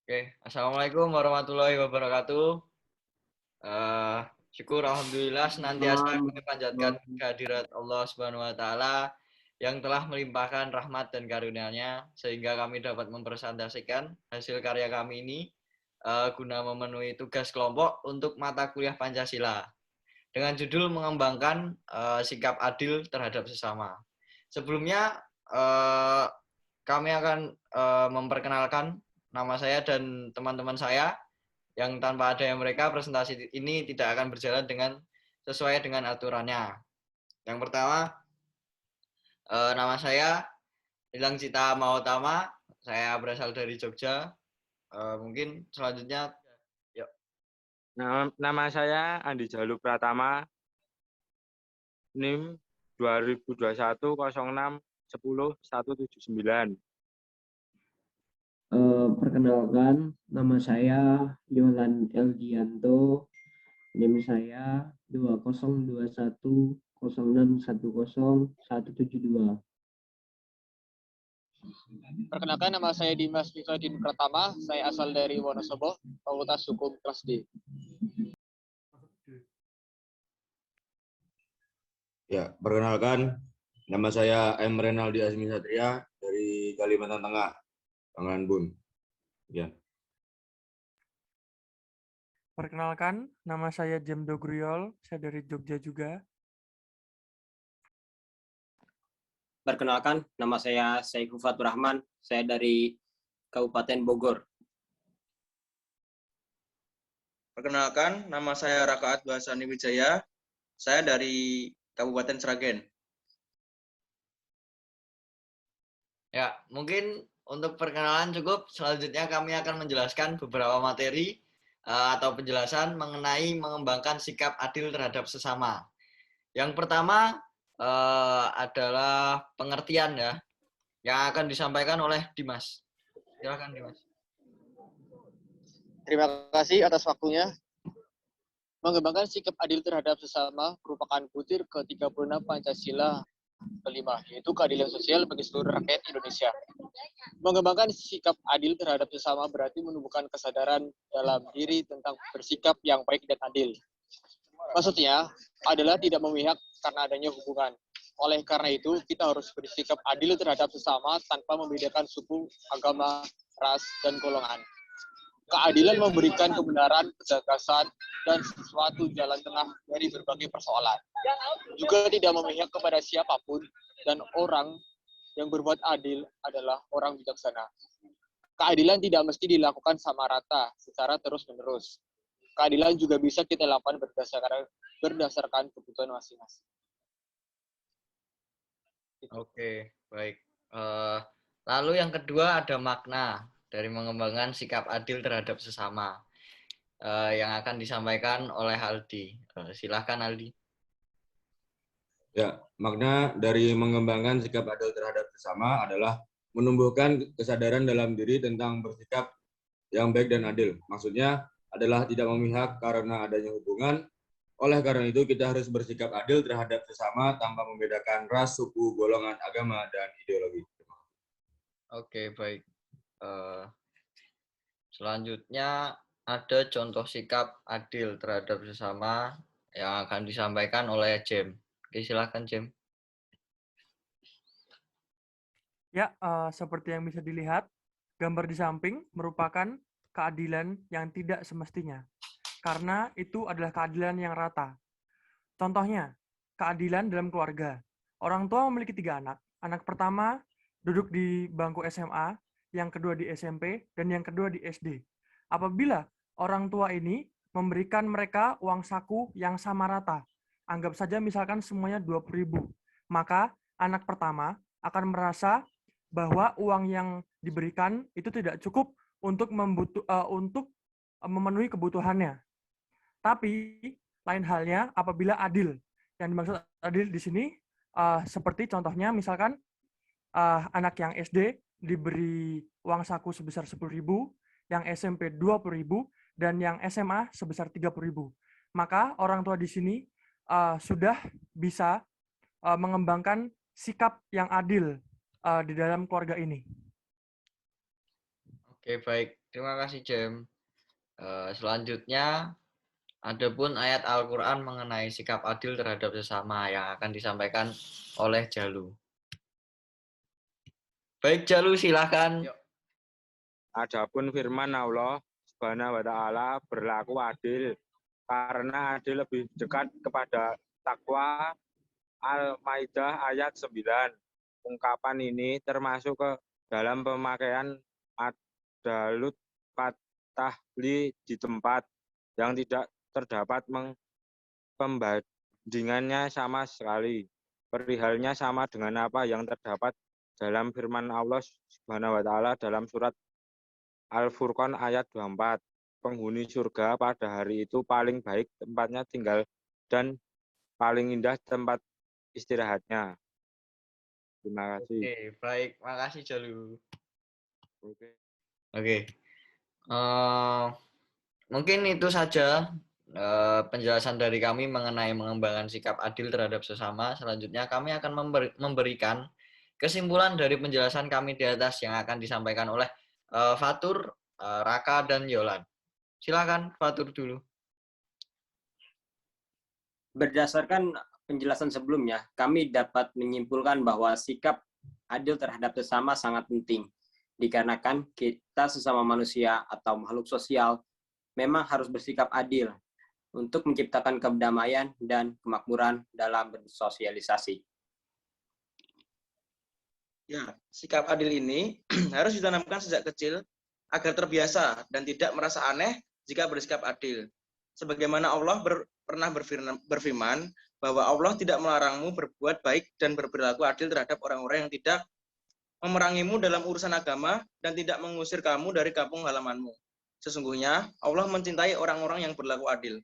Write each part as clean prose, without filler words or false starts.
Oke, Assalamualaikum warahmatullahi wabarakatuh. Eh, Syukur Alhamdulillah senantiasa kami panjatkan kehadirat Allah Subhanahu wa Ta'ala yang telah melimpahkan rahmat dan karunia-Nya sehingga kami dapat mempresentasikan hasil karya kami ini guna memenuhi tugas kelompok untuk mata kuliah Pancasila dengan judul mengembangkan sikap adil terhadap sesama. Sebelumnya kami akan memperkenalkan nama saya dan teman-teman saya yang tanpa adanya mereka presentasi ini tidak akan berjalan sesuai dengan aturannya. Yang pertama, nama saya Nilang Cita Mautama, saya berasal dari Jogja. Mungkin selanjutnya, yuk. Nama saya Andi Jalu Pratama, NIM 2021 06 10 179. Perkenalkan, nama saya Yolan Elgianto, NIM saya 2021 06 10 172. Perkenalkan, nama saya Dimas Mifadin Pratama, saya asal dari Wonosobo, Fakultas Hukum kelas D. Ya, perkenalkan, nama saya M. Renaldi Azmi Satria dari Kalimantan Tengah, Pangalan Bun. Ya. Perkenalkan, nama saya Jem Dogriol, saya dari Jogja juga. Perkenalkan, nama saya Saifu Fatur Rahman, saya dari Kabupaten Bogor. Perkenalkan, nama saya Rakaat Bahasani Wijaya, saya dari Kabupaten Sragen. Ya, mungkin untuk perkenalan cukup. Selanjutnya kami akan menjelaskan beberapa materi atau penjelasan mengenai mengembangkan sikap adil terhadap sesama. Yang pertama adalah pengertian ya, yang akan disampaikan oleh Dimas. Silakan Dimas. Terima kasih atas waktunya. Mengembangkan sikap adil terhadap sesama merupakan butir ke-36 Pancasila kelima, yaitu keadilan sosial bagi seluruh rakyat Indonesia. Mengembangkan sikap adil terhadap sesama berarti menumbuhkan kesadaran dalam diri tentang bersikap yang baik dan adil. Maksudnya adalah tidak memihak karena adanya hubungan. Oleh karena itu, kita harus bersikap adil terhadap sesama tanpa membedakan suku, agama, ras, dan golongan. Keadilan memberikan kebenaran, gagasan, dan sesuatu jalan tengah dari berbagai persoalan. Juga tidak memihak kepada siapapun, dan orang yang berbuat adil adalah orang bijaksana. Keadilan tidak mesti dilakukan sama rata, secara terus-menerus. Keadilan juga bisa kita lakukan berdasarkan kebutuhan masing-masing. Oke, baik. Lalu yang kedua ada makna dari mengembangkan sikap adil terhadap sesama yang akan disampaikan oleh Aldi. Silahkan Aldi. Ya, makna dari mengembangkan sikap adil terhadap sesama adalah menumbuhkan kesadaran dalam diri tentang bersikap yang baik dan adil. Maksudnya adalah tidak memihak karena adanya hubungan. Oleh karena itu, kita harus bersikap adil terhadap sesama tanpa membedakan ras, suku, golongan, agama, dan ideologi. Oke, baik. Selanjutnya ada contoh sikap adil terhadap sesama yang akan disampaikan oleh Jem. Oke, silakan Jem. Ya, seperti yang bisa dilihat, gambar di samping merupakan keadilan yang tidak semestinya, karena itu adalah keadilan yang rata. Contohnya, keadilan dalam keluarga. Orang tua memiliki 3 anak. Anak pertama duduk di bangku SMA, yang kedua di SMP, dan yang kedua di SD. Apabila orang tua ini memberikan mereka uang saku yang sama rata, anggap saja misalkan semuanya 20.000, maka anak pertama akan merasa bahwa uang yang diberikan itu tidak cukup untuk memenuhi kebutuhannya. Tapi lain halnya apabila adil. Yang dimaksud adil di sini seperti contohnya misalkan anak yang SD diberi uang saku sebesar 10.000, yang SMP 20.000, dan yang SMA sebesar 30.000. Maka orang tua di sini sudah bisa mengembangkan sikap yang adil di dalam keluarga ini. Oke, baik. Terima kasih, Jem. Selanjutnya, ada pun ayat Al-Quran mengenai sikap adil terhadap sesama yang akan disampaikan oleh Jalu. Baik, Jalu, silakan. Adapun firman Allah Subhanahu wa taala berlaku adil karena adil lebih dekat kepada takwa. Al-Maidah ayat 9. Ungkapan ini termasuk ke dalam pemakaian adalut fatahli di tempat yang tidak terdapat pembandingannya sama sekali. Perihalnya sama dengan apa yang terdapat dalam firman Allah Subhanahu wa taala dalam surat Al-Furqan ayat 24. Penghuni surga pada hari itu paling baik tempatnya tinggal dan paling indah tempat istirahatnya. Terima kasih. Oke, baik. Makasih, Jalu. Oke. Mungkin itu saja penjelasan dari kami mengenai mengembangkan sikap adil terhadap sesama. Selanjutnya kami akan memberikan kesimpulan dari penjelasan kami di atas yang akan disampaikan oleh Fatur, Raka, dan Yolan. Silakan Fatur dulu. Berdasarkan penjelasan sebelumnya, kami dapat menyimpulkan bahwa sikap adil terhadap sesama sangat penting, dikarenakan kita sesama manusia atau makhluk sosial memang harus bersikap adil untuk menciptakan kedamaian dan kemakmuran dalam bersosialisasi. Ya, sikap adil ini harus ditanamkan sejak kecil agar terbiasa dan tidak merasa aneh jika bersikap adil. Sebagaimana Allah pernah berfirman bahwa Allah tidak melarangmu berbuat baik dan berperilaku adil terhadap orang-orang yang tidak memerangimu dalam urusan agama dan tidak mengusir kamu dari kampung halamanmu. Sesungguhnya Allah mencintai orang-orang yang berlaku adil.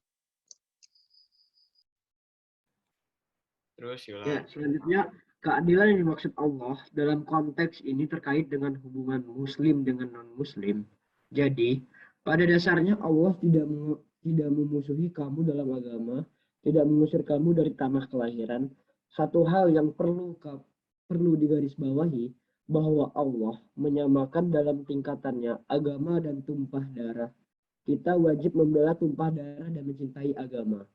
Terus Yolan. Ya, selanjutnya keadilan yang dimaksud Allah dalam konteks ini terkait dengan hubungan muslim dengan non-muslim. Jadi, pada dasarnya Allah tidak memusuhi kamu dalam agama, tidak mengusir kamu dari tanah kelahiran. Satu hal yang perlu digarisbawahi bahwa Allah menyamakan dalam tingkatannya agama dan tumpah darah. Kita wajib membela tumpah darah dan mencintai agama.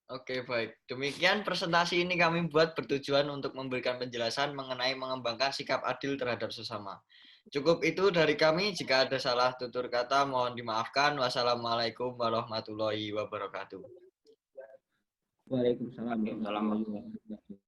Oke, baik. Demikian presentasi ini kami buat bertujuan untuk memberikan penjelasan mengenai mengembangkan sikap adil terhadap sesama. Cukup itu dari kami. Jika ada salah tutur kata, mohon dimaafkan. Wassalamualaikum warahmatullahi wabarakatuh. Waalaikumsalam warahmatullahi wabarakatuh.